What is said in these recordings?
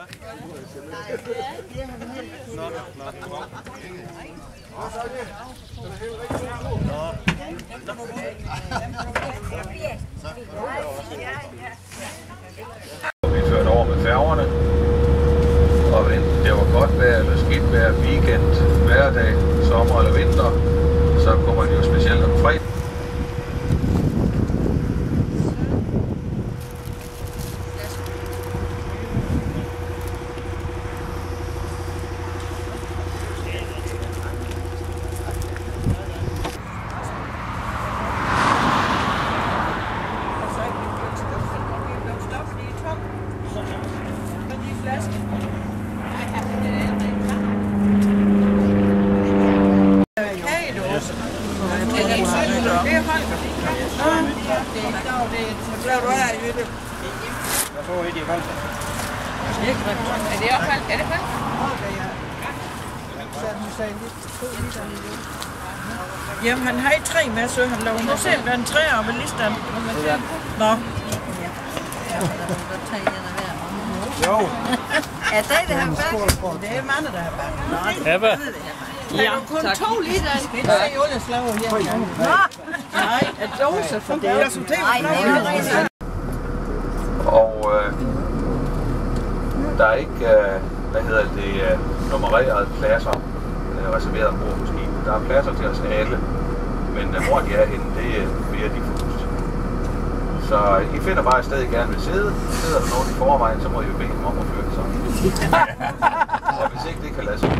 Vi førte over med færgerne, og enten det var godt vejr eller skidt vejr, weekend, hverdag, sommer eller vinter, så kommer det jo specielt om fredag. Jamen, han har 3 med, så han laver. Nu ser vi en 3'er med listen. Nå. Jo. Ja, det har været. Det er mange, der har været. Ja, hvad? Der er kun 2 liter af spids i olieslag her. Nej, at dose for det. Og der er ikke, nummererede pladser reserveret ombord på skibet. Der er pladser til os alle, men hvor de er henne, det er mere diffust. Så I finder bare et sted, I gerne vil sidde. Sidder der nogen i forvejen, så må I jo bede dem om at flytte sig. Og hvis ikke det kan lade sig.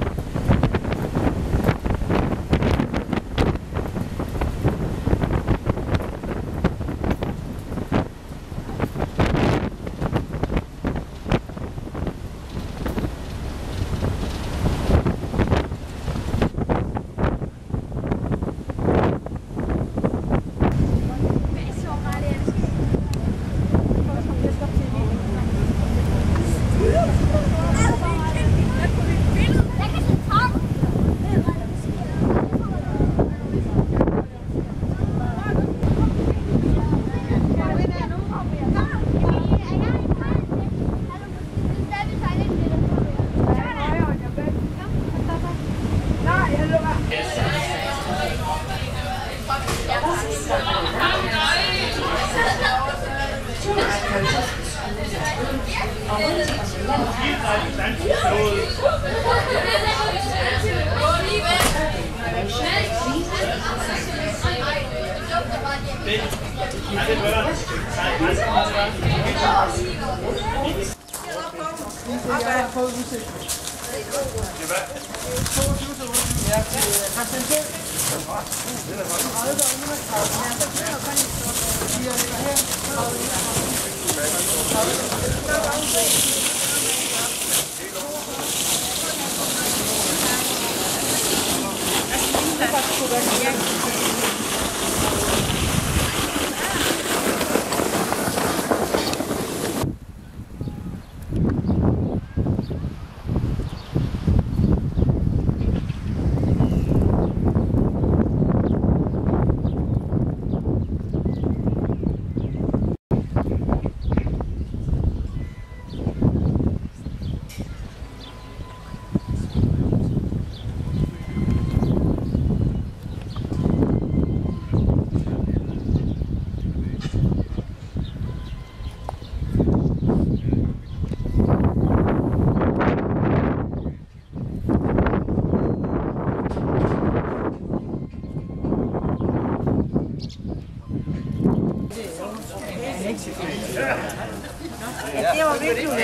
Det var virkelig ude.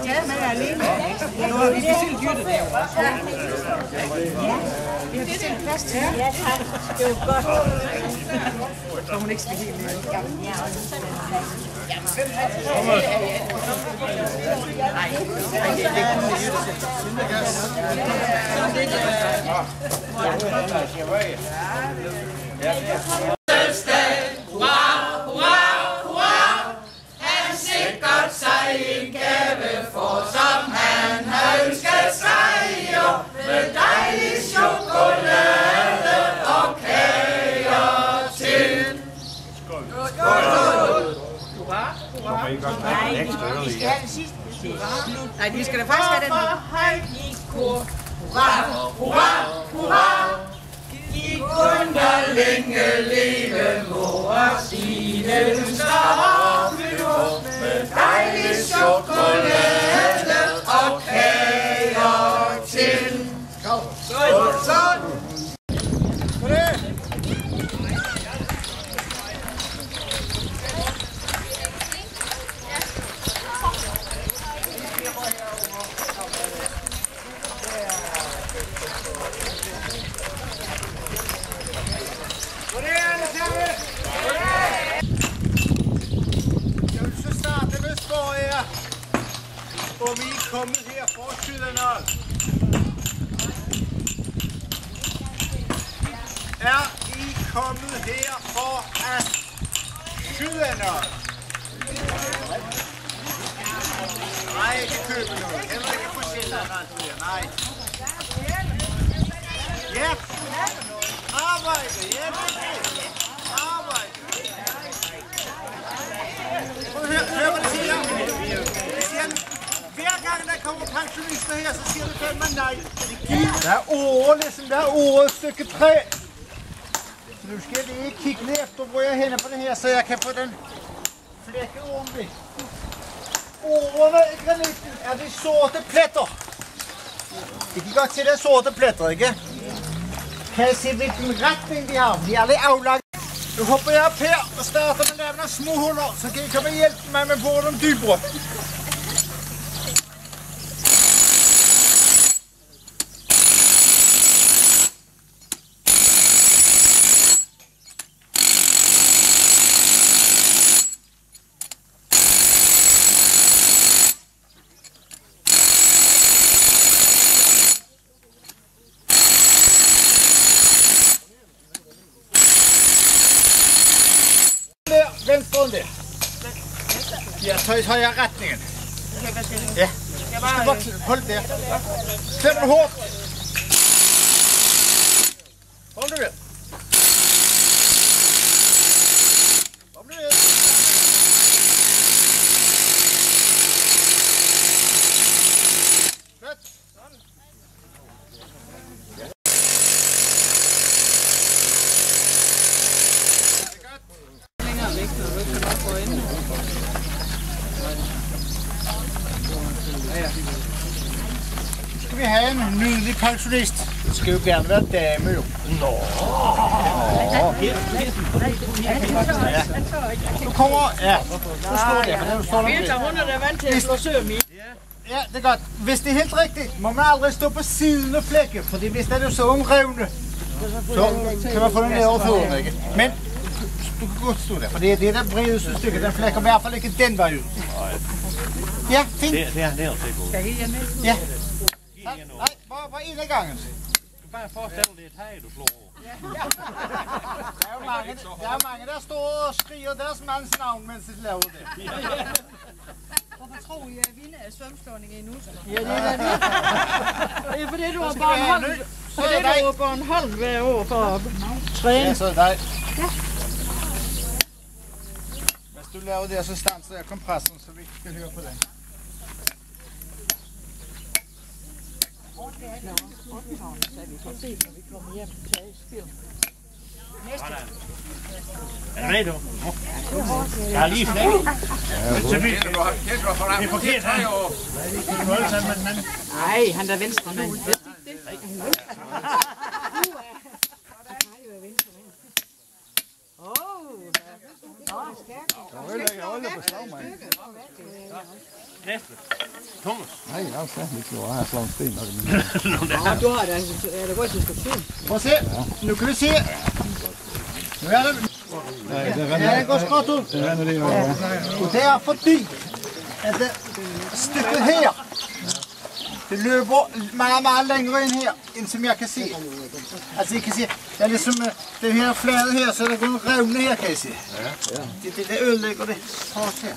Ja, men alene. Vi bestilte dyrt det jo også. Ja. Vi har bestilt plads til. Ja, tak. Det var godt. Så hun ikke skal helt med. Nej, det er kun det jytte. Hurra, hurra. vi skal have den sidste. Nej, vi skal da faktisk have den her. Hurra, hurra, hurra! I kunder længe leve mor Stine. Du skal have med dejlig chokolade og kager til. Sådan! Om I er kommet her fra Sydlandal. Er I kommet her fra Sydlandal? Nej, ikke købe noget. Heller ikke på Sjælland. Nej. Ja. Arbejde. Ja, arbejde. Hør, hvad det siger. Det siger hver gang der kommer pensionister her, så siger det fandme nej. Der er ordet, ligesom der er ordet stykke 3. Så nu skal jeg lige kigge ned efter, hvor jeg er henne på den her, så jeg kan få den flække ordentligt. Ordene i granitten er de sorte pletter. I kan godt se, det er sorte pletter, ikke? Kan I se, hvilken retning de har? De er lidt aflagt. Nu hopper jeg op her og starter med at lave nogle små huller, så kan I komme og hjælpe mig med at få dem dybere. Venstre der. Ja, så har jeg retningen. Ja. Hold der. Klem den hårdt. Hold det ved. Hold det ved. Godt. Skal vi have en nydelig pensionist? Det skal jo gerne være dame jo. Nå. Nu kommer, ja. Nu står det, for det står der. Vildt, hun er da vant til at slå søm i. Ja, det er godt. Hvis det er helt rigtigt, må man aldrig stå på siden af flække, fordi hvis der er så omrevne, så kan man få den ned over fødderne, ikke? Men du kan godt stå der, for det er det der bredeste stykke. Den flækker i hvert fald ikke den vej ud. Ja, fint. Det er ned til gode. Skal I hjemme? Ja. Nej, bare en af gangen. Du bare forestille dig et hej, du slår over. Der er mange, der står og skriger deres mands navn, mens de laver det. Hvorfor tror I, at jeg vinder af svømståning i nu? Ja, det er det. Det er fordi, du har Bornholm. Fordi du har Bornholm hver år for at træne. Ja, så er det dig. Ja. Hvis du laver det, så standser jeg kompressen, så vi kan høre på den. Så vi kan se, når vi kommer hjem til spil. Næste. Er det med, du? Jeg har lige flækket. Det er forkert, han. Nej, han er venstre mand. Næste. Thomas. Nej, jeg har slet ikke slået. Jeg har slået en sten. Ja, du har det. Er det godt, du skal se? Prøv at se. Nu kan vi se. Nu er det. Ja, det går skråt ud. Og det er fordi, at det stykket her, det løber meget, meget længere ind her, end som jeg kan se. Altså, I kan se, det er ligesom det her flade her, så der går en revne her, kan I se. Det ødelægger det hårdt her.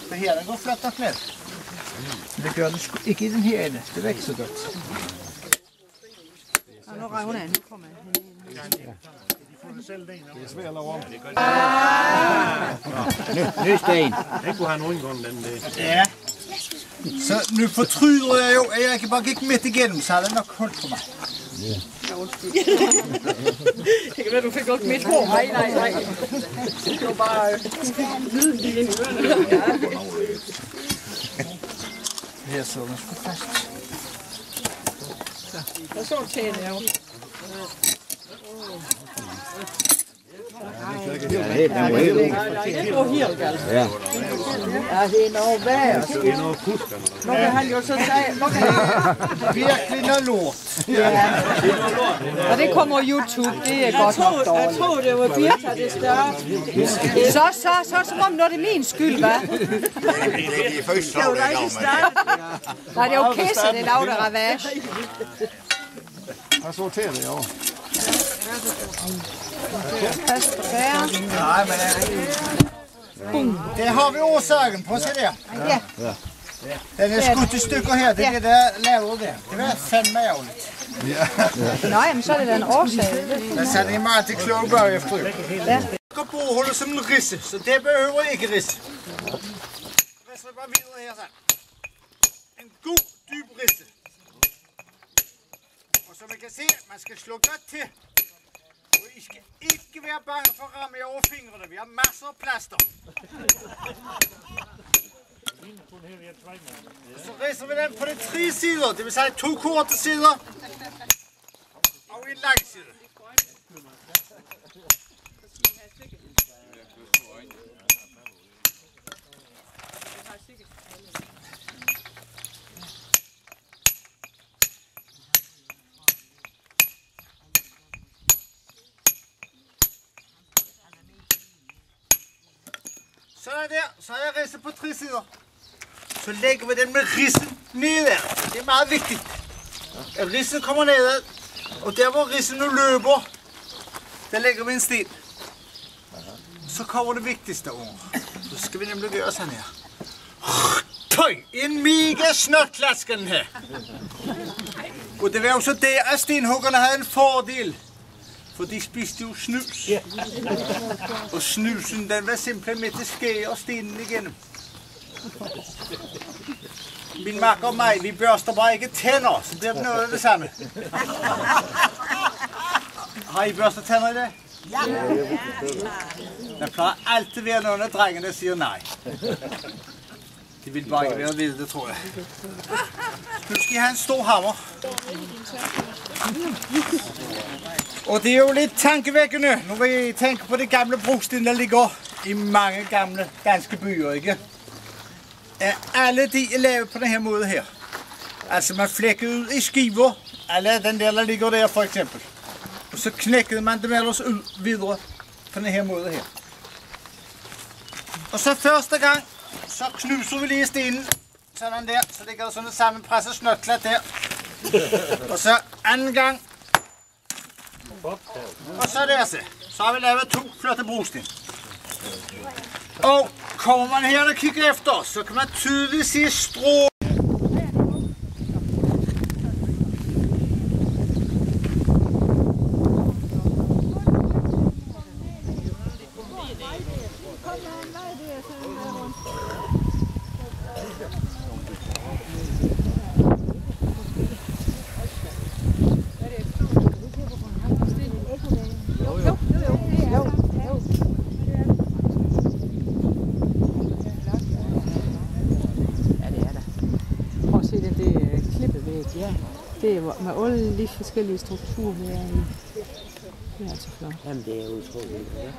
For her, den går fladt og fladt. Men det gør det ikke i den her ende. Det er ikke så godt. Og nu røg hun af. Nu kommer han. Det er svært at lave om. Ny sten. Det kunne han undgå den der. Ja. Så nu fortryder jeg jo, at jeg ikke bare gik midt igennem, så havde det nok holdt på mig. Det kan være, du fik godt midt hår. Nej. Det var bare lyden lige ind i ørerne. Her så den sgu fast. Der så tænder jeg jo. Det er helt helt galt. Ja, det er noget værd. Det er noget kusker. Nu kan han jo så sige, Virkelig noget lort. og det kommer YouTube, det er godt nok dårligt. Jeg tror, det var Birta, det større. Så som om, når det er min skyld, hva'? Det er først så, det er Nej, det er jo kisse, det laver der ravage. Jeg sorterer det over. Pas på bæren. Nej, men det har vi årsagen på, se der. Ja. Den er skudt i stykker her, det er det der lavet der. Det var fandme ærgerligt. Nå, jamen så er det da en årsag. Men så er det meget til kloge bagefter. Ja. Skal bordholde som en risse, så det behøver ikke risse. Risse bare videre her så. En god, dyb risse. Og som I kan se, man skal slå godt til. Og I skal ikke være bange for at ramme jer over fingrene. Vi har masser af plaster. Så ridser vi den på de 3 sider, det vil sige 2 korte sider og en lang side. Sådan der, så har jeg ridset på 3 sider. Så lægger vi den med ridsen nedad. Det er meget vigtigt. At ridsen kommer nedad, og der hvor ridsen nu løber, der lægger vi en sten. Så kommer det vigtigste over. Så skal vi nemlig gøre sådan her. Tøj! En mega snotklaske den her. Og det var jo så det, at stenhuggerne havde en fordel. For de spiste jo snus. Og snusen, den var simpelthen med til skære og stenen igennem. Min makker og mig, vi børster bare ikke tænder, så det er noget af det samme. Har I børstet tænder i dag? Ja. Der plejer altid at være nogen af drengene, der siger nej. De vil bare ikke være at vide det, tror jeg. Nu skal I have en stor hammer. Og det er jo lidt tankevækkende. Nu vil I tænke på det gamle brugsten, der ligger i mange gamle danske byer, ikke? Alle de er lavet på den her måde her. Altså man flækkede ud i skiver, alle den der ligger der for eksempel. Og så knækkede man dem ellers ud videre på den her måde her. Og så første gang, så knuser vi lige stenen, sådan der, så ligger der sådan et sammenpresset snøtklat der. Og så anden gang. Og så der så har vi lavet 2 flotte brugsten. Og kommer man her og kigger efter, så kan man tydeligt se strå. Det er med alle de forskellige strukturer, vi er i. Det er altså flot. Jamen, det er utroligt. Ja.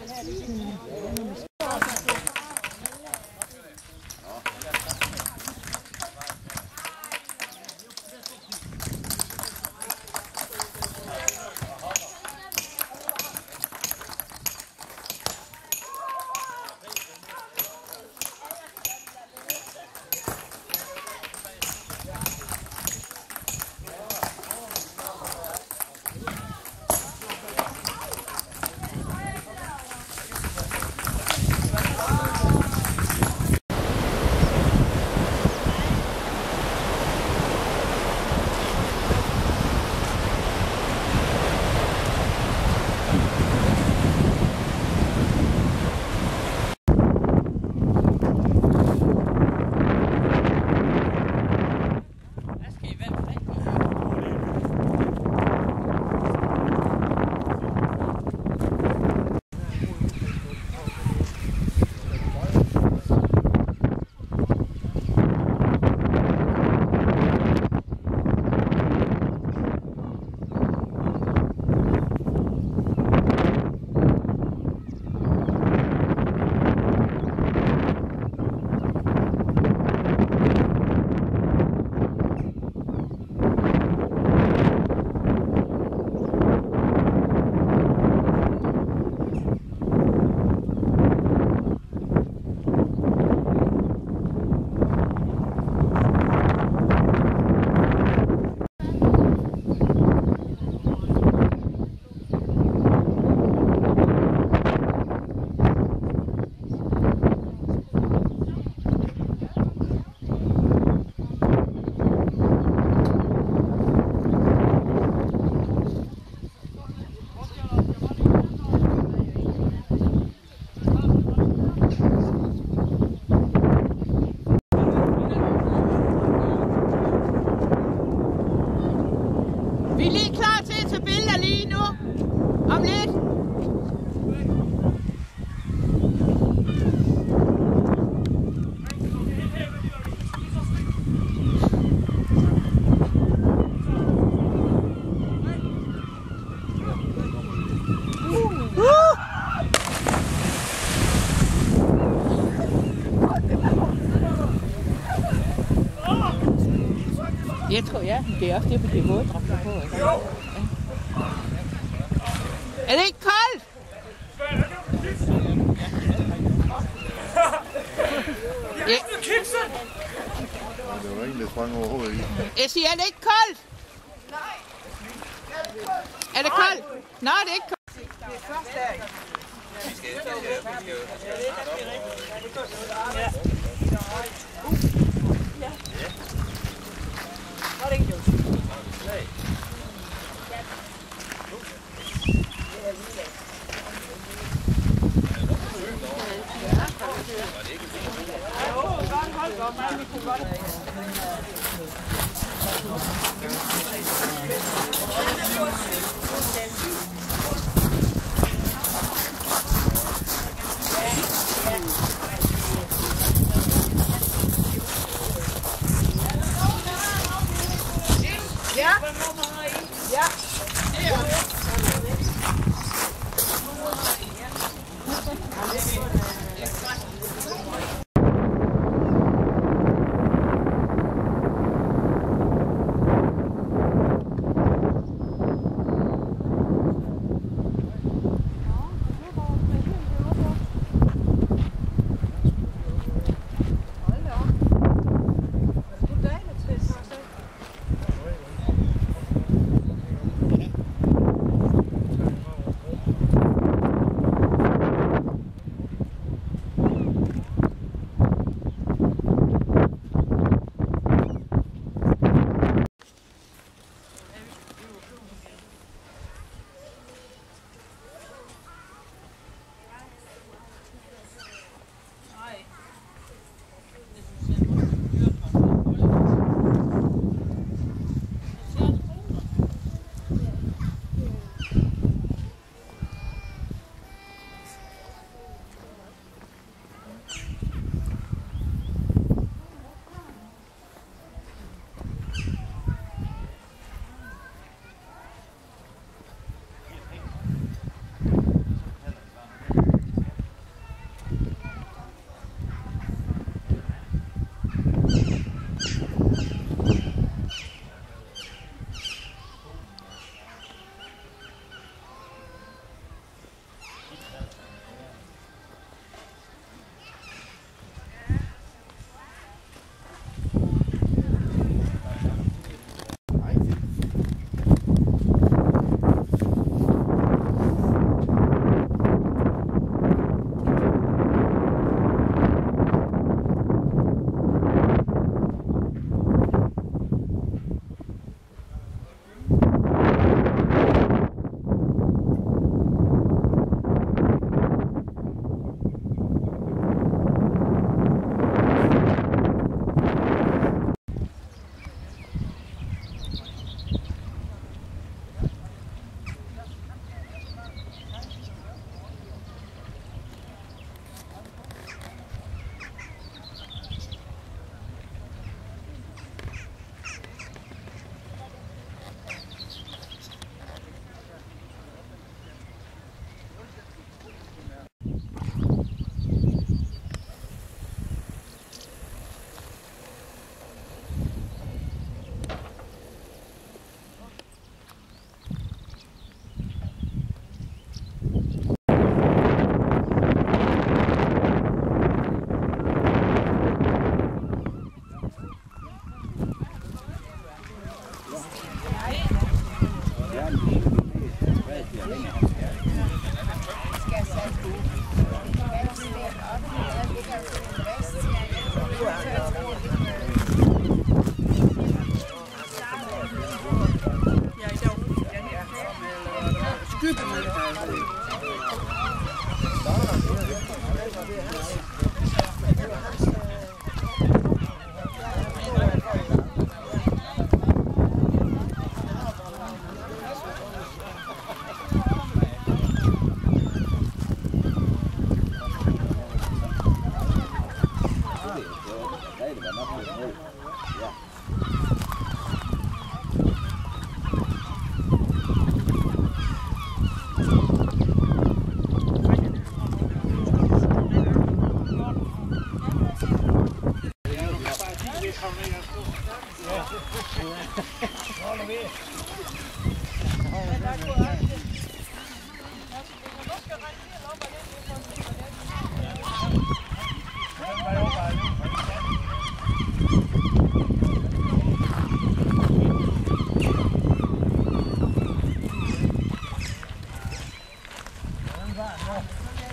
Jeg tror, ja, det er også det, fordi våddragter på. Ja. Er det ikke koldt? Ja. Det var ingen, der sprang overhovedet i. Jeg siger, er det ikke koldt? Nej. Er det koldt? Nej, det er ikke koldt. Det er først der.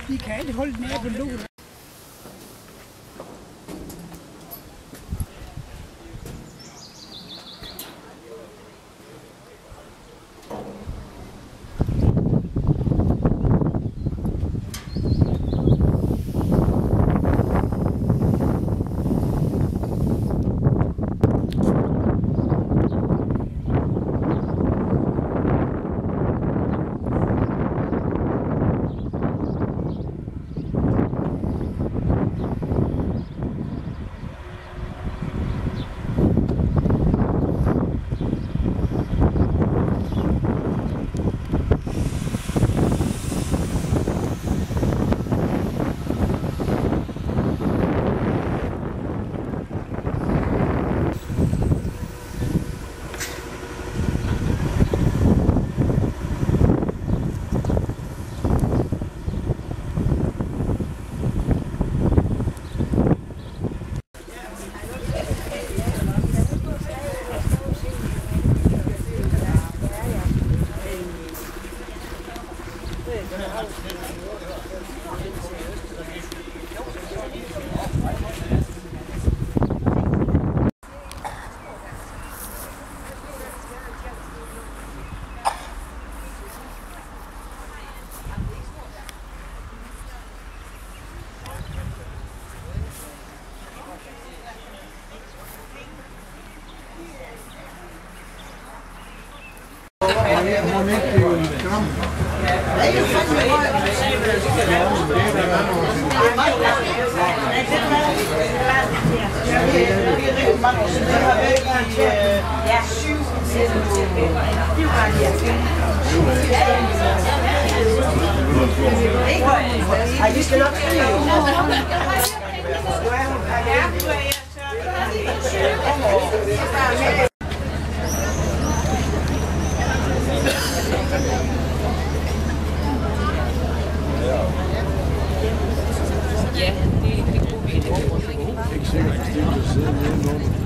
Vi kan ikke holde den af på låget.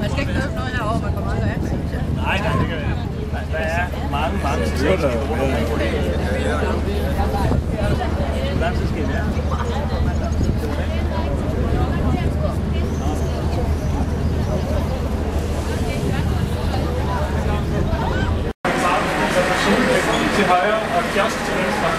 Man skal ikke købe noget herovre, man kommer aldrig af. Nej, der er mange steder. Hvor lang tid skal I være? Til højre og kiosk til venstre.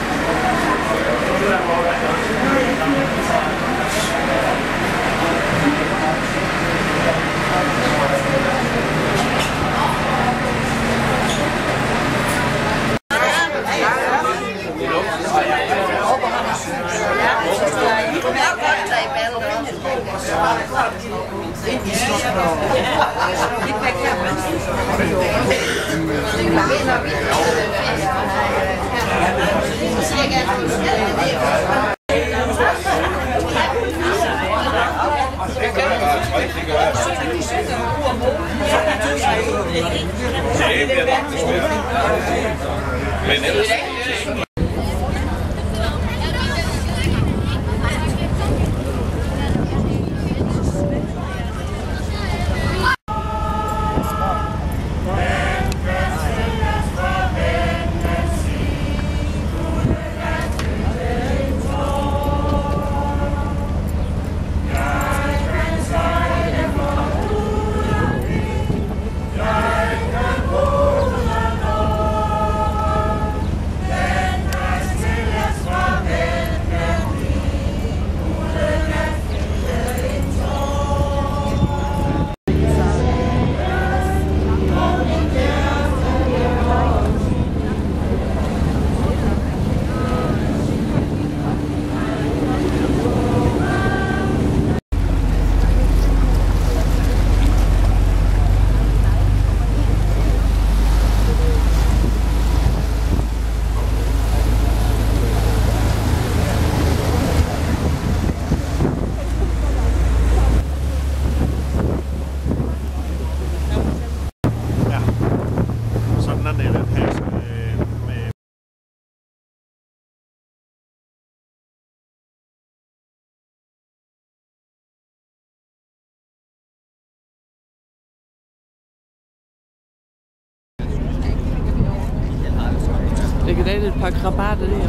Det kan da et par krabater der.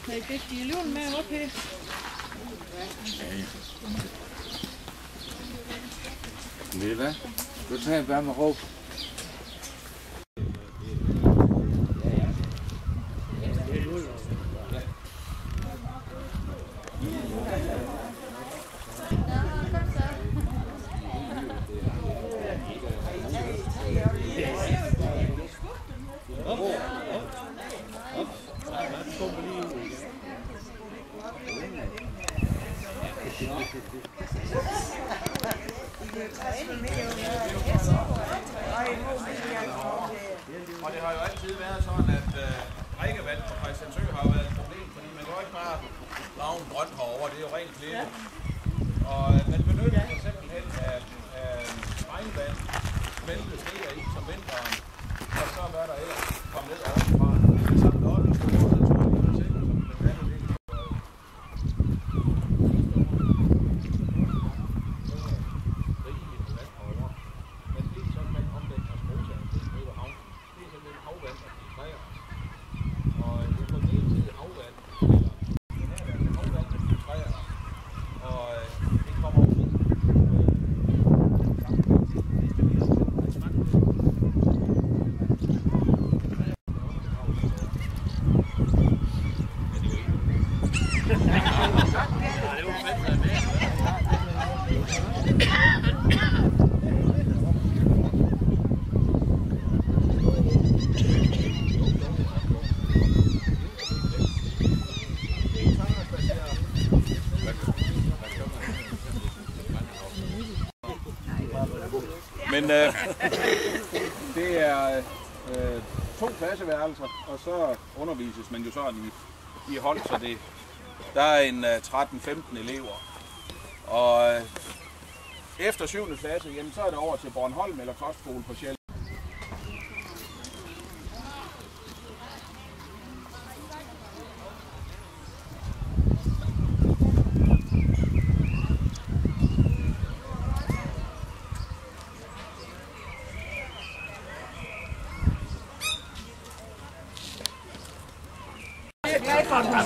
Kan I give lån med op her? Ved du hvad? Du tager bare med råb. Og det har jo altid været sådan, at drikkevand på Christiansø har været et problem, fordi man kan jo ikke bare grave en grønt herovre, det er jo rent klippe. Og man benytter sig simpelthen af regnvand, smeltet sneer i som vinteren, og så hvad der ellers kommer ned ovenfra. Det samt op i store naturlige procenter, som den vand er lidt. Men det er 2 klasseværelser, og så undervises man jo sådan i hold, så der er en 13-15 elever. Og efter 7. klasse, jamen, så er det over til Bornholm eller kostskole på Sjælland.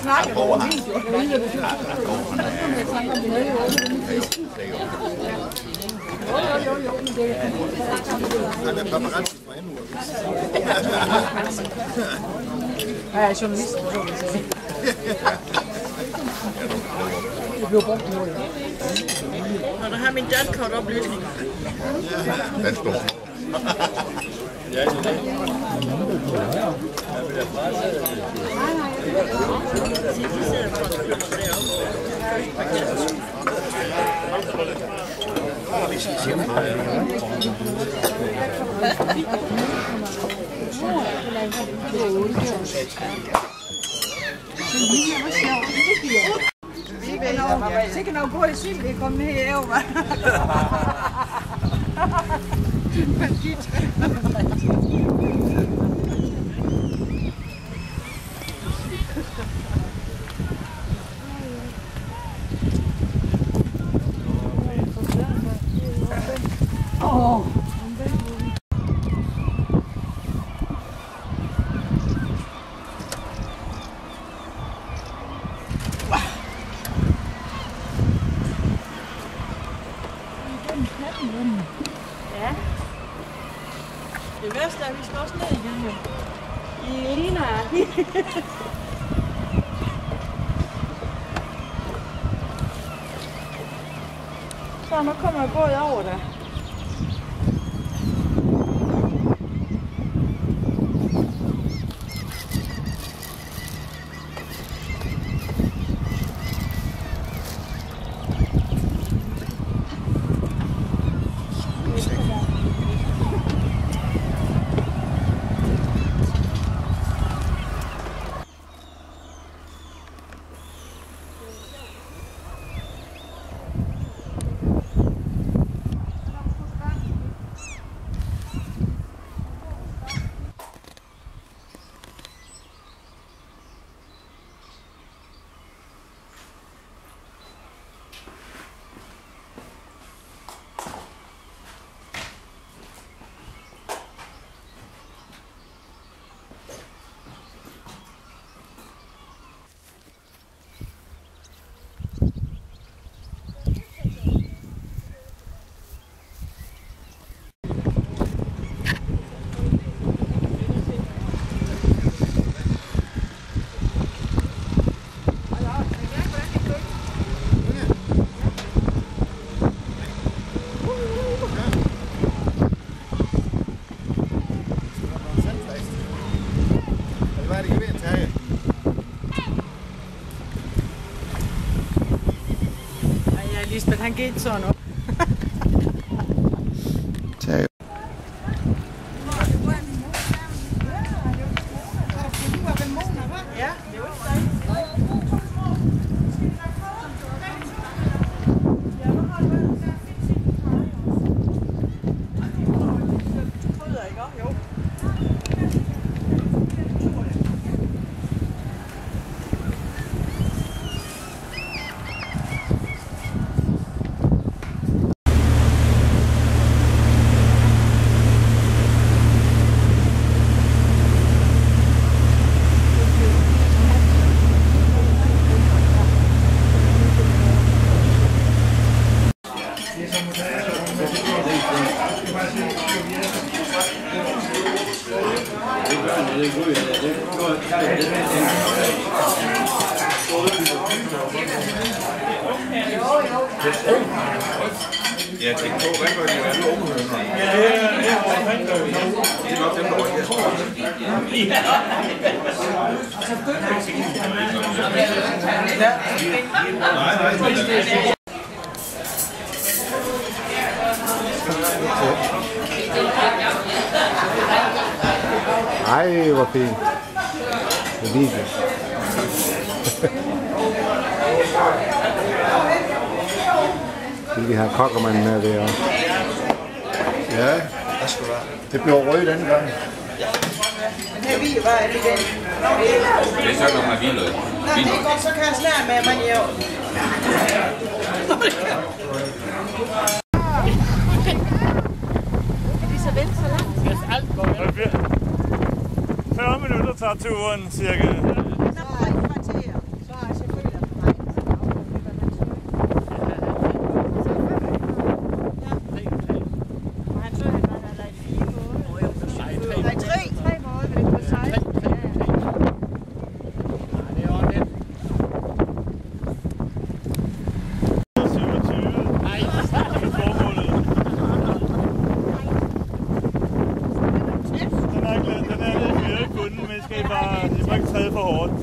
snakker over video. Jo, men det er... Han er paparazzi fra endnu. Jeg er journalist. Det bliver brugt nu. Og der har min dankort oplysning. Den står. Ja, det er det. Sikkert noget både syg, det kommer ned herovre. Ja. Det værste er, at vi skal også ned igen jo. I ligner. Så nu kommer jeg både over der. Lisbeth, han gik sådan op. Tag. Ja, det var ikke Jeg tænkte på, hvad gør de jo alle unge? Ja, det er nok dem, der var Ej, hvor fint. Det video. Vi har kokkermanden med det også. Ja, der skal være. Det blev rødt denne gang. Den her video var det igen. Det er så nok, man vil noget. Nej, det er godt, så kan jeg snart med, at man jo. Kan de så vente så langt? Hvis alt går vel. 40 minutter tager turen, cirka. For hårdt.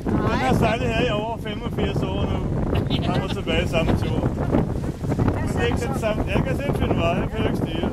Den har sejlet her i over 85 år nu. Han var tilbage samme tur. Men det er ikke den samme. Jeg kan selv finde vej, jeg kan jo ikke styre.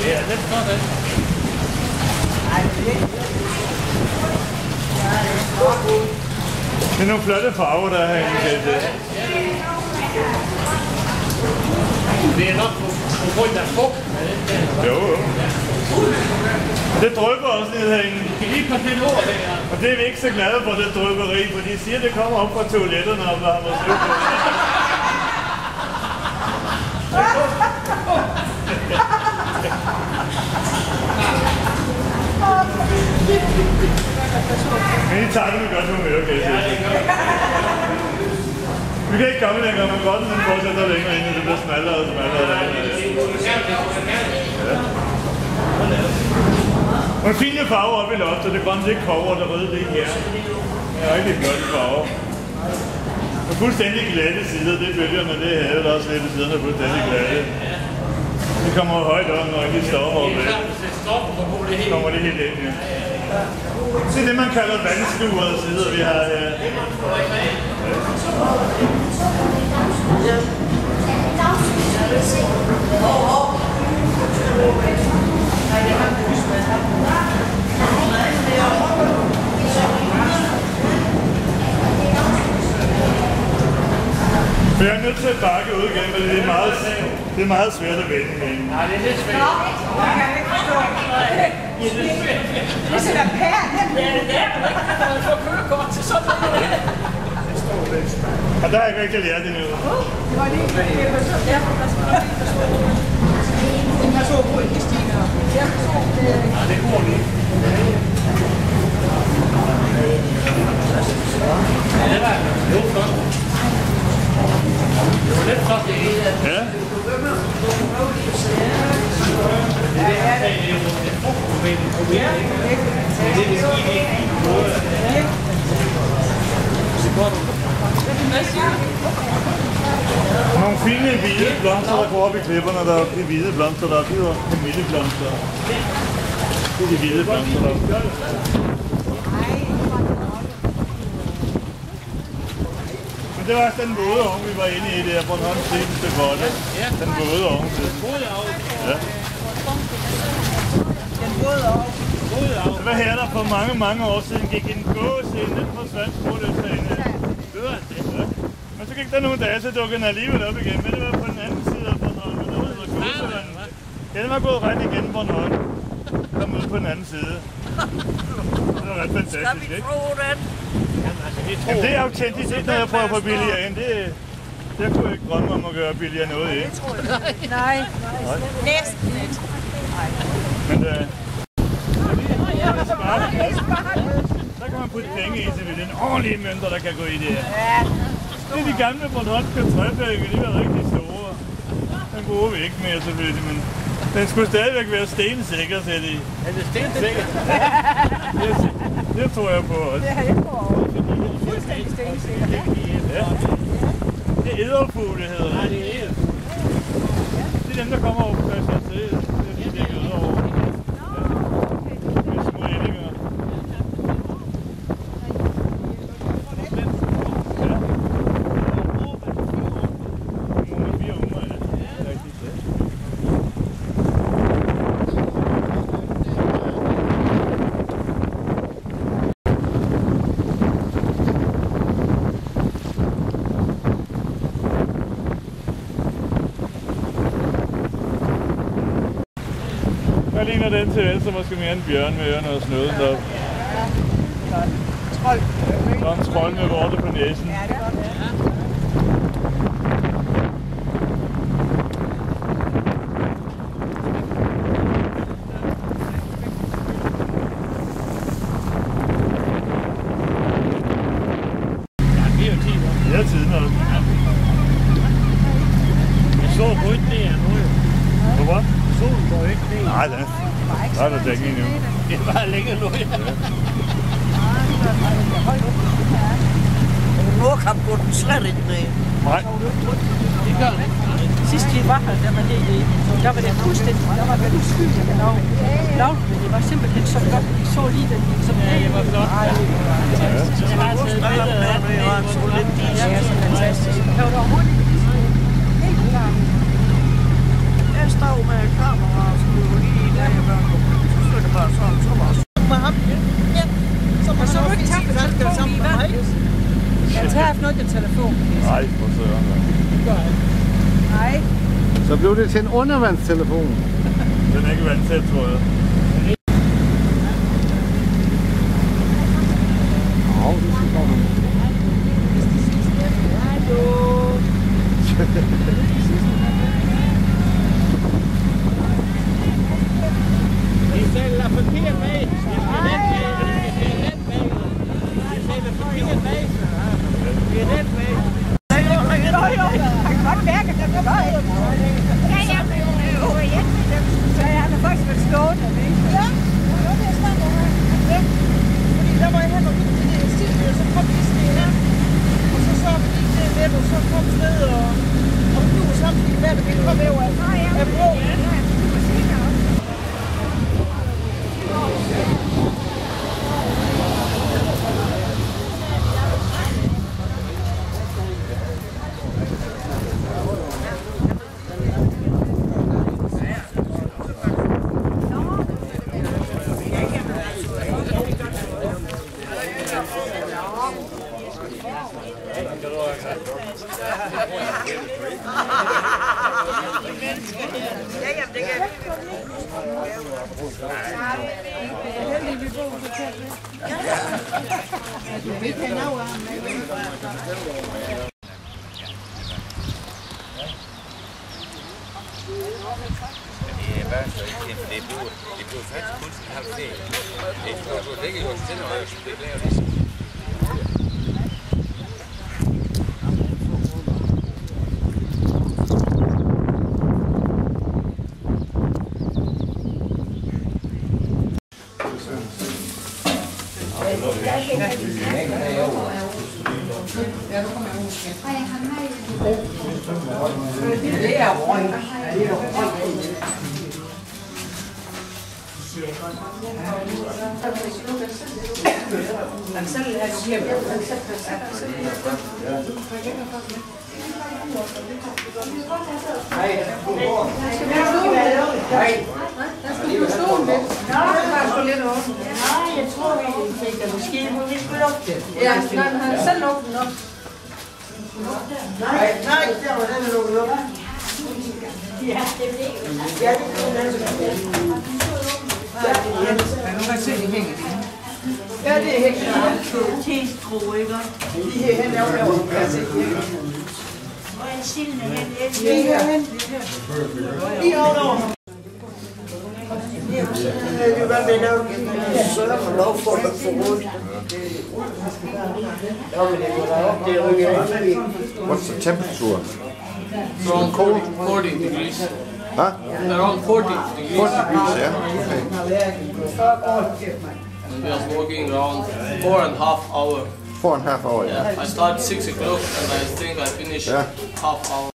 Ja, det er sådan. Det er nogle flotte farver, der er herinde. Det er nok på grund af fugt. Jo. Det drypper også ned herinde. Lige på det ord, det er. Og det er vi ikke så glade for, det drypperi, for de siger, det kommer op fra toiletterne, når der har været slut på. Men I tager det med godt humør, kan I se. Vi kan ikke komme længere, men godt den fortsætter længere ind, det bliver smallere og smallere. Ja. Og fine farver oppe i loftet, det grønne, det er kover, der røde, det er her. Det er rigtig flotte farver. Og fuldstændig glatte sider, det er bølgerne, det er havet også lidt i siderne, fuldstændig glatte. Det kommer højt op, når de står oppe. Så kommer det helt ind, ja. Det er det, man kalder vandskuret sider, vi har her. For jeg er nødt til at bakke ud igen, men det er meget svært at vende med. Nej, det er lidt svært. Jeg kan ikke forstå. Det er sådan en pære. Ja, det er det. Man får kørekort til sådan noget. Og der har jeg ikke rigtig lært endnu. Det var lige en person, derfor der skal være en person. En person på en Christine. Ja, det er god lige. Ja, det var jo flot. Det var lidt flot, det hele. Ja. Nogle fine hvide blomster, der går op i klipperne, der er de hvide blomster, der er de milde blomster. Det er de hvide blomster, der er. Men det var også den våde ovn, vi var inde i der, Bornholms seneste bolle. Den våde ovn. Ja. Den våde ovn. Det var her, der for mange år siden gik en gås ind, den forsvandt sproløst derinde. Ja. Men så gik der nogle dage, så dukkede den alligevel op igen, men det var på den anden side af Bornholm, men der hedder Gåsevand. Ja, den var gået ret igen Bornholm. Kom ud på den anden side. Det var ret fantastisk, ikke? Jamen, det er autentisk, når jeg prøver på billigere ind. Det kunne jeg ikke drømme om at gøre billigere noget i. Nej. Næsten lidt. Men så kan man putte penge i, så det er en ordentlig mønter, der kan gå i det her. Det er de gamle bornholmske træfælge, de var rigtig store. Den bruger vi ikke mere selvfølgelig, men den skulle stadigvæk være stensikker, siger de. Er det stensikker? Det tror jeg på også. Ja, jeg tror også. Fuldstændig stensikker. Ja. Det er edderfugle, hedder det. Nej, det er edder. Det er dem, der kommer over på Christiansted. Det er edderovre. Hvad ligner den til venstre? Måske mere en bjørn med ørerne og snøden deroppe. Trold. Og en trold med vorte på næsen. Ja, det er godt. Det er tiden også. Jeg så på ikke ned nu. Hvorfor? Solen går ikke ned. Nej, der er der dækning endnu. Det er bare længere nu, ja. Nordkamp går den slet ikke ned. Nej. Det gør den ikke. Sidst vi var her, der var det fuldstændig, der var det uskyldigt at lave. Men det var simpelthen så godt, vi så lige den som det var flot. Jeg har taget billeder af det, og så lidt dis. Det er så fantastisk. Det var hurtigt. Helt klart. Jeg stod med kamera og skulle lige telefon. Nej, hvor søren. Det gør jeg. Nej. Så blev det til en undervandstelefon. Den er ikke vandtæt, tror jeg. Det blev faktisk kun en halv dag. Det ligger jo til noget, det bliver ligesom. What's the temperature? Around 40 degrees. Huh? Around 40 degrees. 40 degrees, yeah. Okay. And we are working around 4.5 hours. 4.5 hours. Yeah, I start 6 o'clock and I think I finish half hour.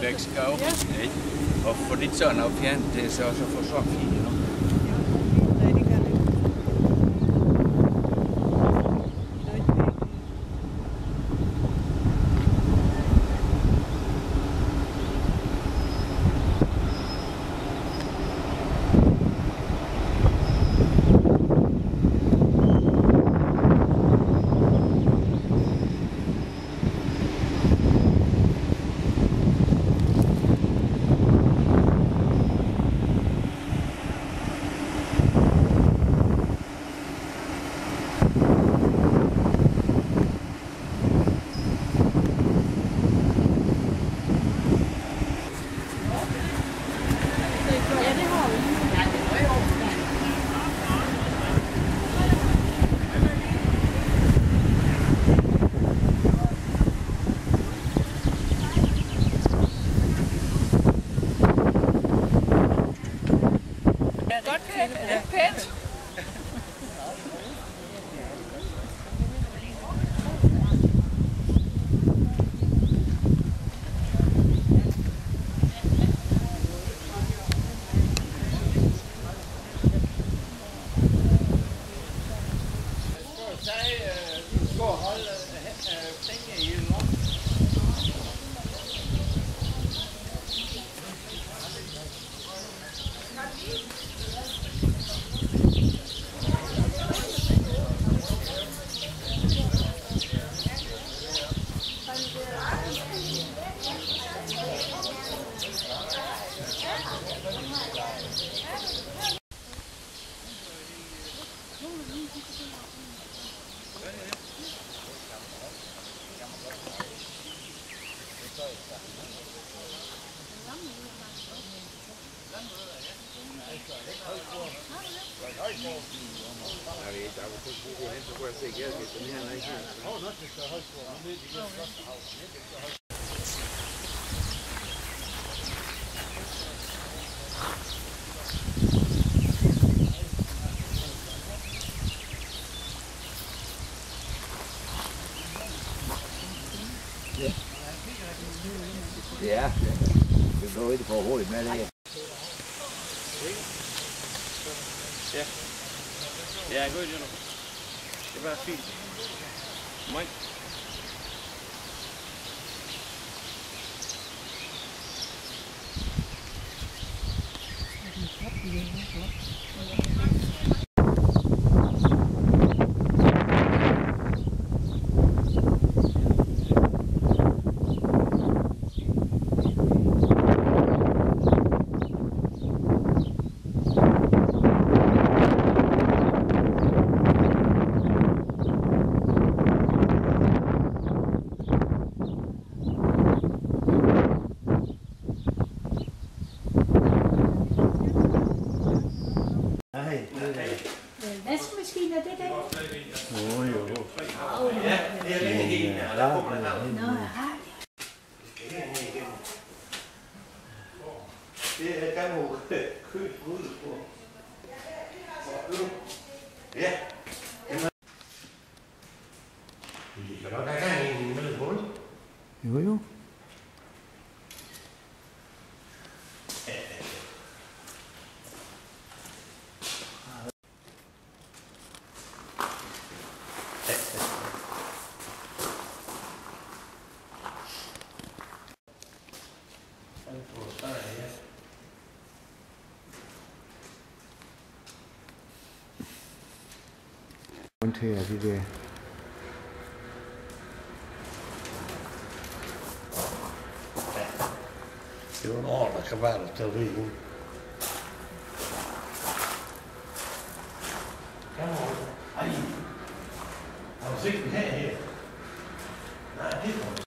Mexico. Og få lidt sådan op her, det er så for så fint. du skal holde penge i en år. Ja, det går ikke overhovedet med det. Ja. Ja, god idé nu. Det var fint. Moin. Vaskemaskine, er det der? Jo. Ja, det er lidt helt. Nå, Det kan du købe ud på. Ja. Vi kan godt have gang i en med hul. Jo. Montere de der. Det er jo en ordre, kan være der til at rige ud. Ej, har du set den her? Nej, det er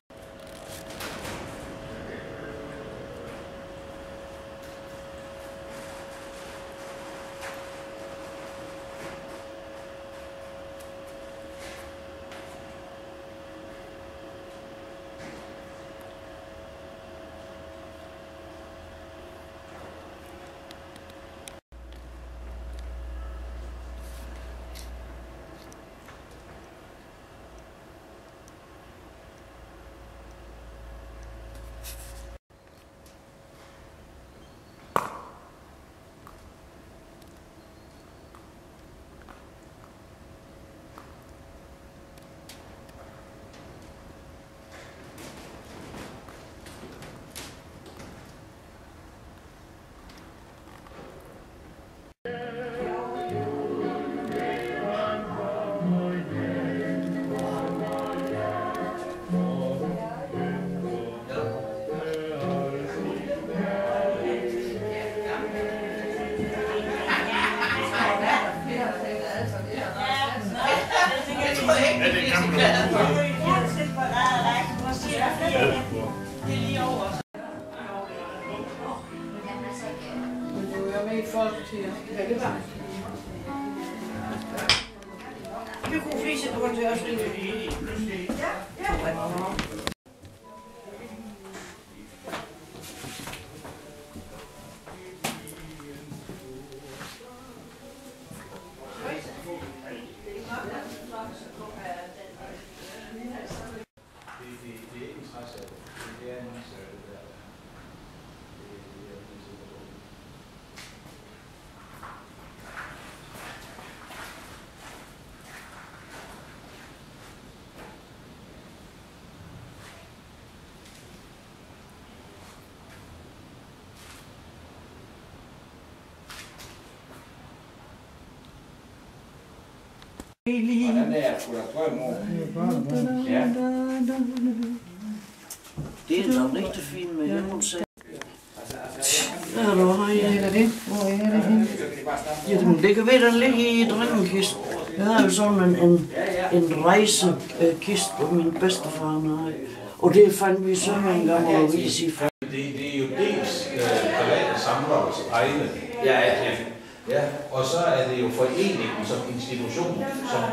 Den der er sgu da strøm over. Ja. Det er da rigtig fint med hjemmelse. Ja, hvor har jeg det? Hvor er det henne? Jamen, det kan være, den ligger i drengekisten. Jeg har jo sådan en rejsekiste på min bedstefar. Og det fandt vi så en gang at vise i fag. Det er jo dels private samleres egne. Ja, og så er det jo foreningen som institution, som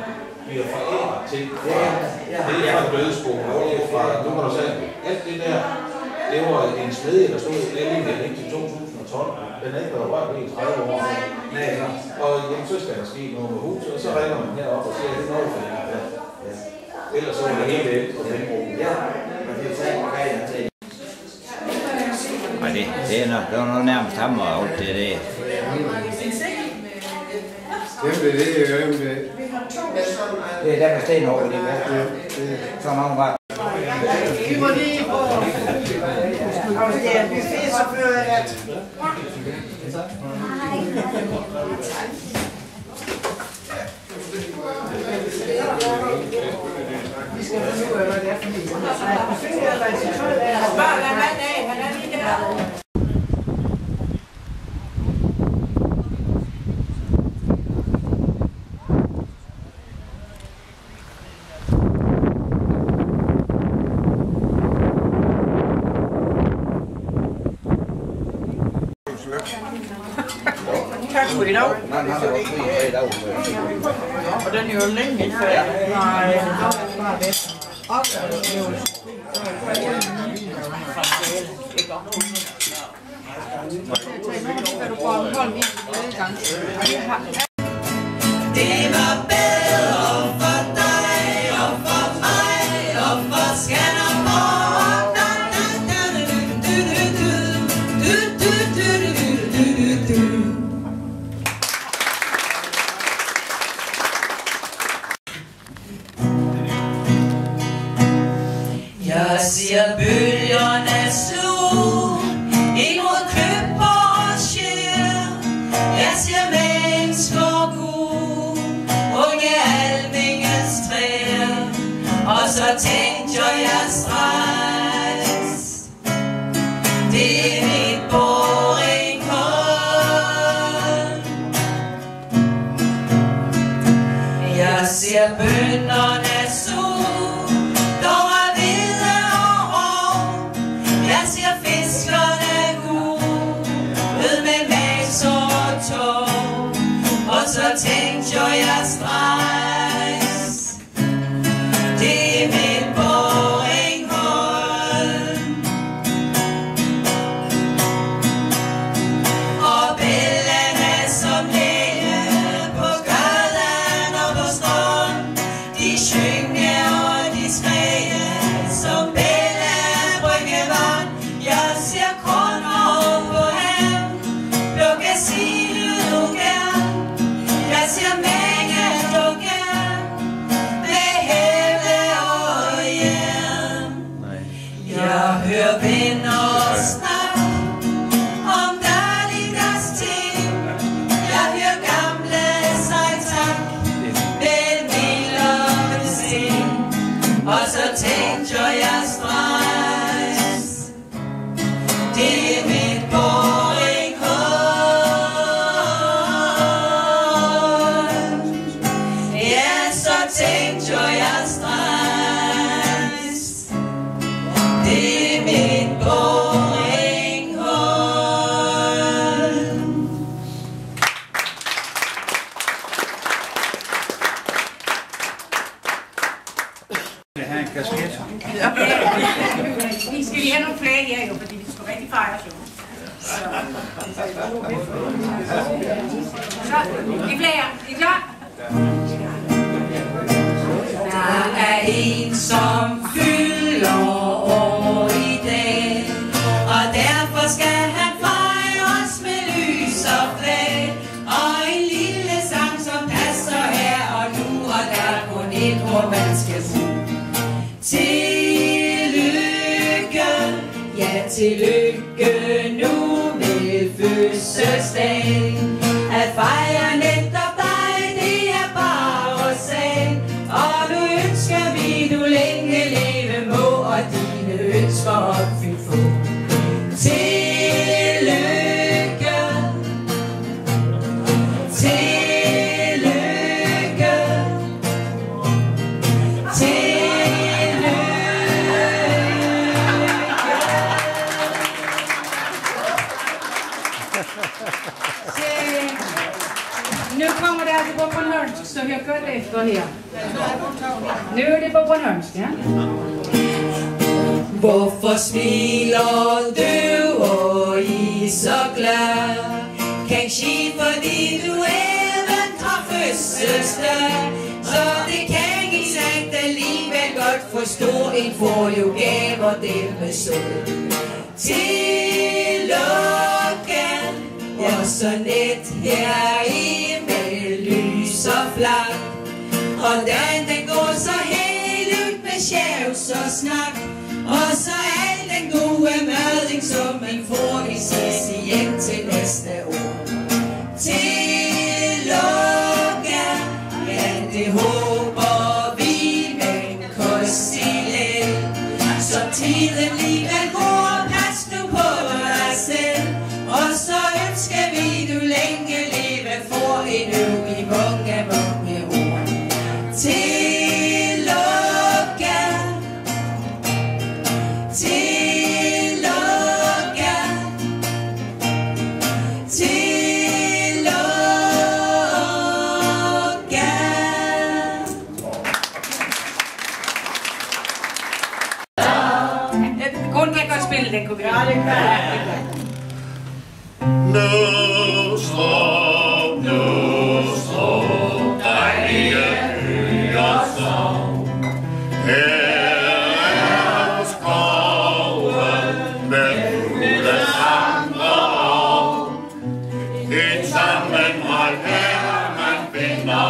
bliver foræret til. Det er fra Dødsbogen, og det er fra, nu må du sige, alt det der, det var en smedje, der stod i Elling indtil 2012. Den er ikke været rørt i 30 år. Og jamen, så skal der ske noget med huset, og så ringer man herop og siger, at det er noget for jer. Ellers så er det helt ældre på den gruppe. Ja, men det er taget. Nej, det er noget nærmest ham og alt det der. Det er der med sten over det. Så mange var. Vi må lige på. Vi finder så før at. Vi skal finde ud af, hvad det er for en. Bare lad mand af, han er lige der. Tak for i dag. Og den er jo længe ikke færdig. Nej, det er bare det. Det var bedre for dig og for mig og for Skanderborg. Jeg ser bølgerne slå ind mod klipper og skær. Jeg ser mennesker gå unge almingens træer. Og så tænkte jeg straks, det er mit boringhold. Jeg ser bønderne så. Så tænkte jeg straks, det er mit boringhold. Og bellerne som ligger på gaden og på stranden, de synger og de skriger som bella bryggevand. Jeg ser kun over på ham, plukke silet og gerne. Jeg ser mange dukker med hævle og jern. Jeg hører venner snak om dagligdags ting. Jeg hører gamle sig tak med vildere sind. Og så tænkte jeg straks, det er mit boringhold. Tænkte jeg straks, det er mit boringhold. Jeg har en kasket. Vi skal lige have nogle flere her jo, fordi vi skal rigtig fejre jo. Så, I flere, I klar? Der er en, som fylder år i dag, og derfor skal han fejres med lys og flag. Og en lille sang, som passer her og nu, og der er kun et ord, man skal sige. Tillykke, ja tillykke nu med fødselsdag. At fejre netop dig, det er bare at sige. så hør godt efter her. Nu er det på Bornholmsk, ja? Hvorfor smiler du og I så glad? Kanskje fordi du even har fødselsdag. Så det kan I sagt alligevel godt forstå. En får jo gaver det med sol. Tillykke, og så net her i med lys og flak. Og dagen den går så helt ud med sjævs og snak. Og så al den gode mading, som man får i sidste hjem til næste år. Tillykke, ja det håber vi med en kostig læg. Så tiden lige går, pas nu på dig selv. Og så ønsker vi du længe leve for en evig mange år. Tillykke, tillykke, tillykke. Kun kan godt spille den, kunne vi. Ja, det kan. Nu slå, dejlige øer så. Her er skoven med fugle samler. Et sammenhold her man finder,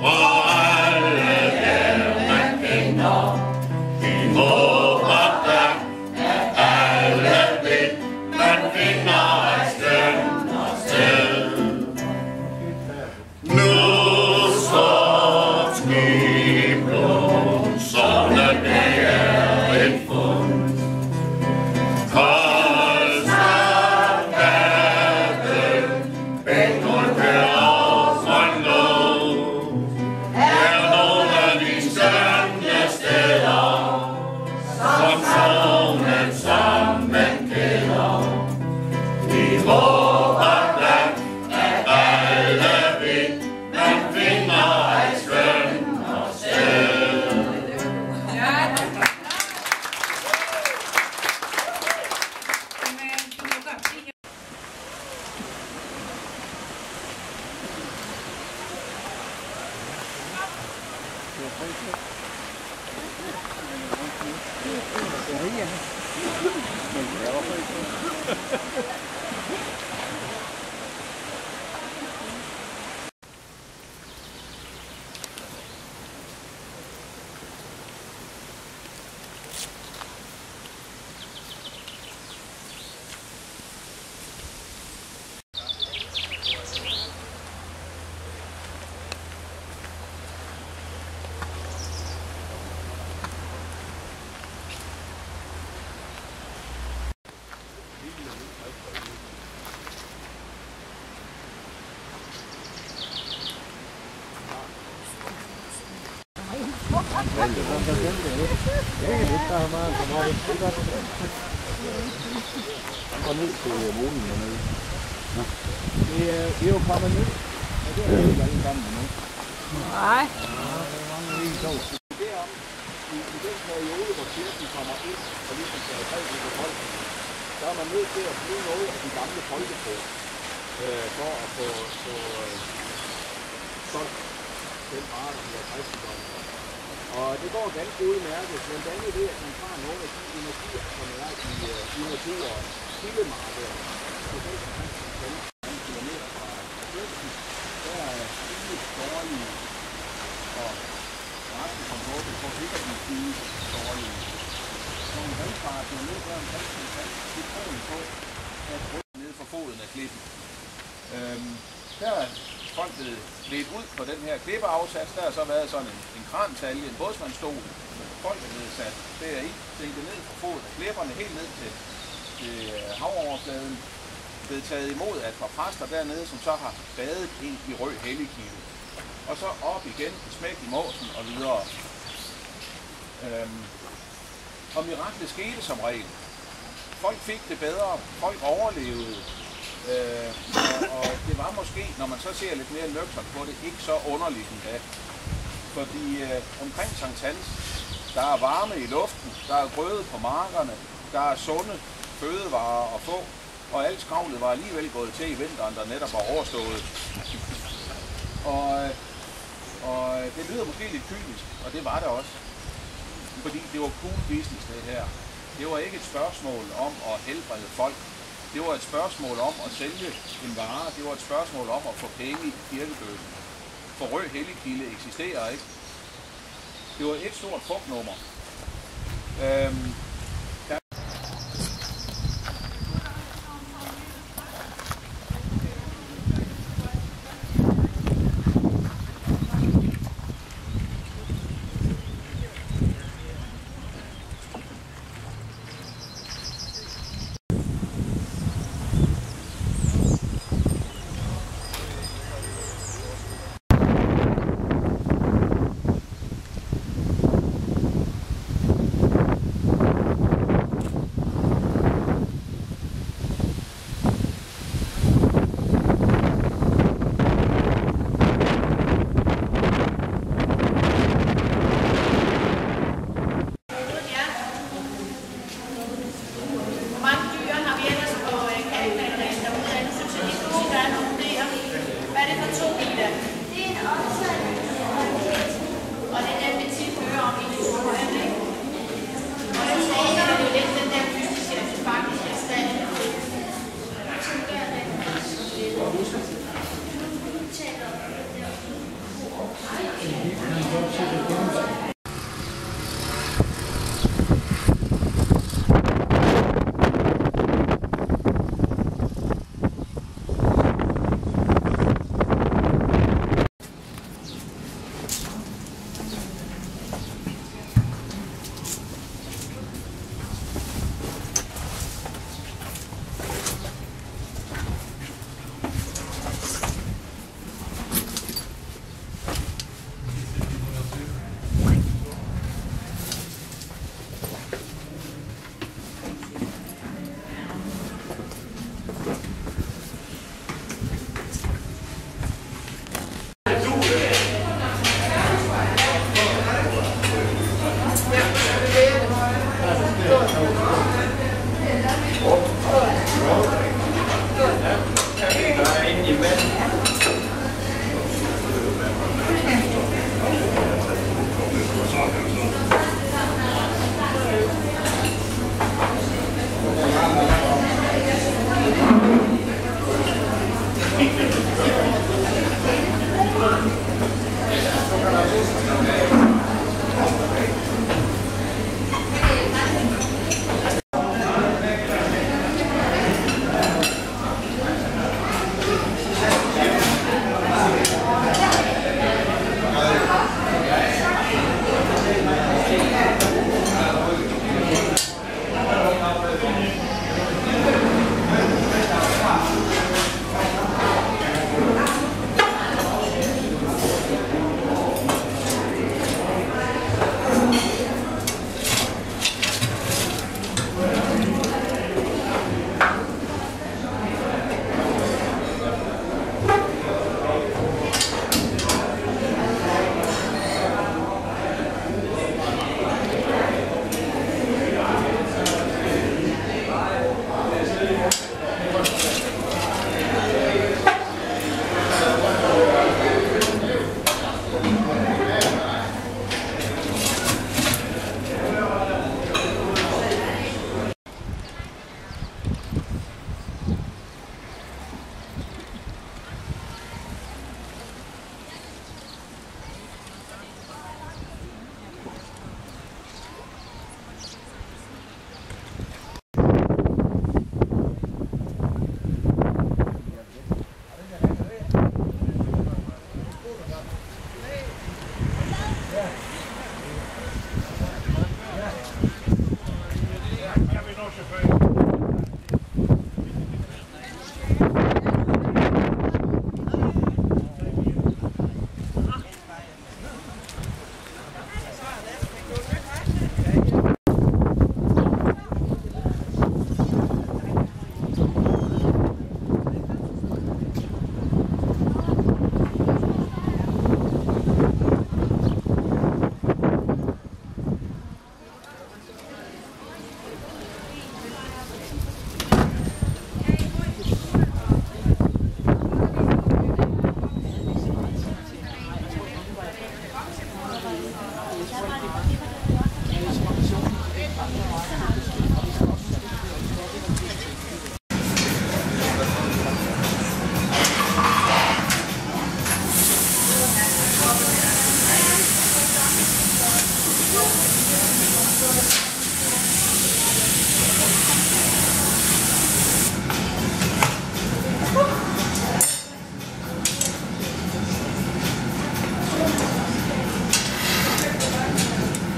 og alle der man kender. Vi håber da, at alle vil, man finder et skønt sted. Nu står skibet, sådan det er et fund. Koldsvart havet, Bækmund kører fra lov. Er nogle af de skønne steder, som solen sammen kender. Vi håber da, at alle vil, man finder et skønt sted. Og ned til månen dernede. Det er jo kommet ned, og det er jo ikke alle sammen nu. Nej. Derom, i den periode, hvor kirken kommer ind og ligesom skal have fred i befolkningen, så er man nødt til at bruge noget af de gamle folketro for at få solgt den vare, der bliver kristendom. Og det går ganske udmærket, blandt andet ved, at man tager nogle af de energier, som er i naturen, kildemarkeder, så det kan man kalde 1 kilometer fra kysten, der er fire dårlige, og resten som håber for ikke at blive fire dårlige. Så en vandfart, når ned gør en rigtig vand, det troen på, at ryggen nede for foden af klippen. Der er folk blevet ledt ud på den her klippeafsats. Der har så været sådan en krantalje, en bådsmandsstol. Folk er blevet sat deri, sænket ned fra foden af klipperne, helt ned til havoverfladen. Blevet taget imod af et par præster dernede, som så har badet ind i rød helligkilde. Og så op igen, smæk i måsen og videre. Og miraklet skete som regel. Folk fik det bedre, folk overlevede. Og det var måske, når man så ser lidt mere nøgternt på det, ikke så underligt endda. Fordi omkring Sankt Hans, der er varme i luften, der er grøde på markerne, der er sunde fødevarer at få, og alt skravlet var alligevel gået til i vinteren, der netop var overstået. Og det lyder måske lidt kynisk, og det var det også. Fordi det var cool business det her. Det var ikke et spørgsmål om at helbrede folk. Det var et spørgsmål om at sælge en vare. Det var et spørgsmål om at få penge i kirkebøssen. For Rød Helligkilde eksisterer ikke. Det var et stort fugtnummer.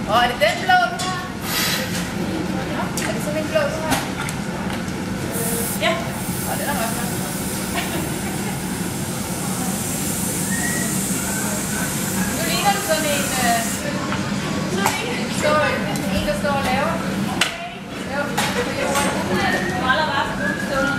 Og er det den blå, du har? Er det sådan en blå, du har? Ja. Og den er meget flot. Nu ligner du sådan en, der står og laver. Jo, du maler bare for nogle stunder.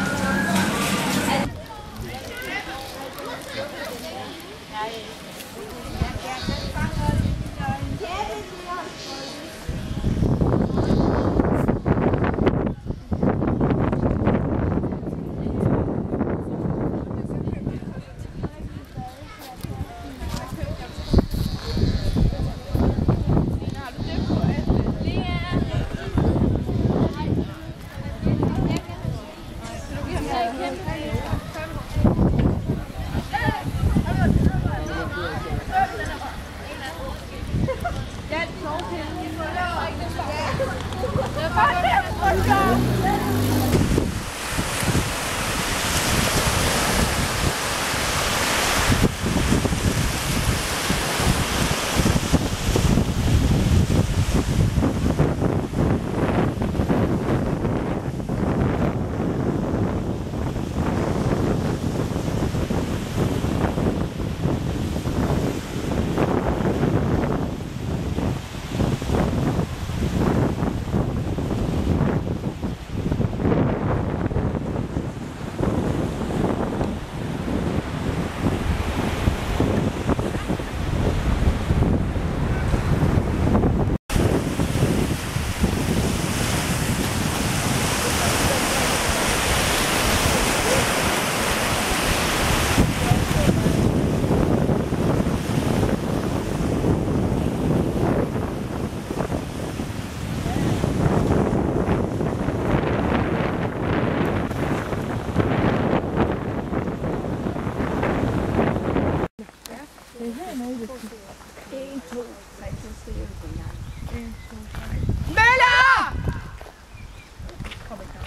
Møller!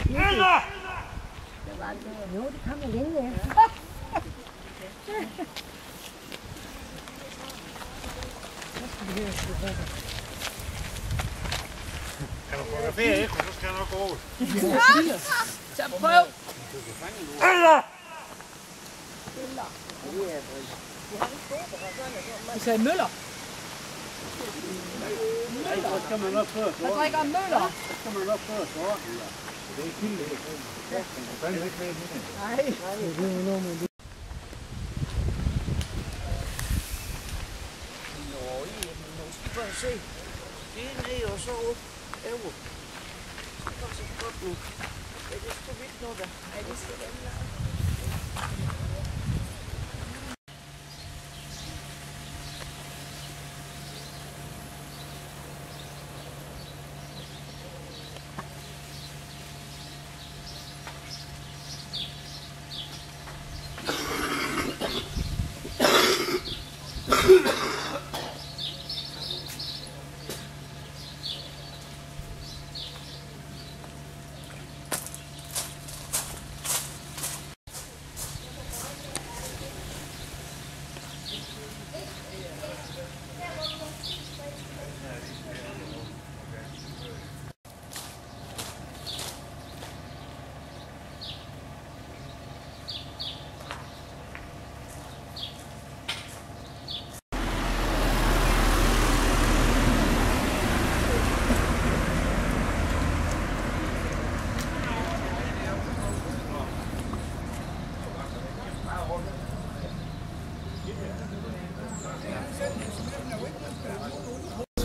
Møller! Jo, det kommer længe efter. Kan du fotografere efter, så skal jeg nok gå. Så prøv! Møller! Du sagde Møller. Så skal man op før. Jeg drikker Møller. Så skal man op før. Det er kilde. Nej, det er enormt. Nå, nu skal bare se. Det er nede og så op. Evo. Det går så godt nu. Er det så vidt nu der? Nej, det skal den lade.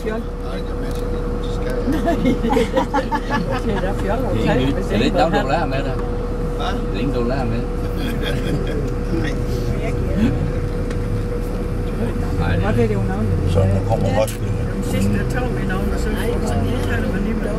Fjol. Nej, det er med til det. Så skal jeg. Det er da fjol. Det er ikke noget, du lærer med det. Hvad? Det er ingen, du lærer med. Nej. Hvad er det, hun navnet? Så der kommer Roskilde. sidst jeg tog med nogen, og så taler man lige med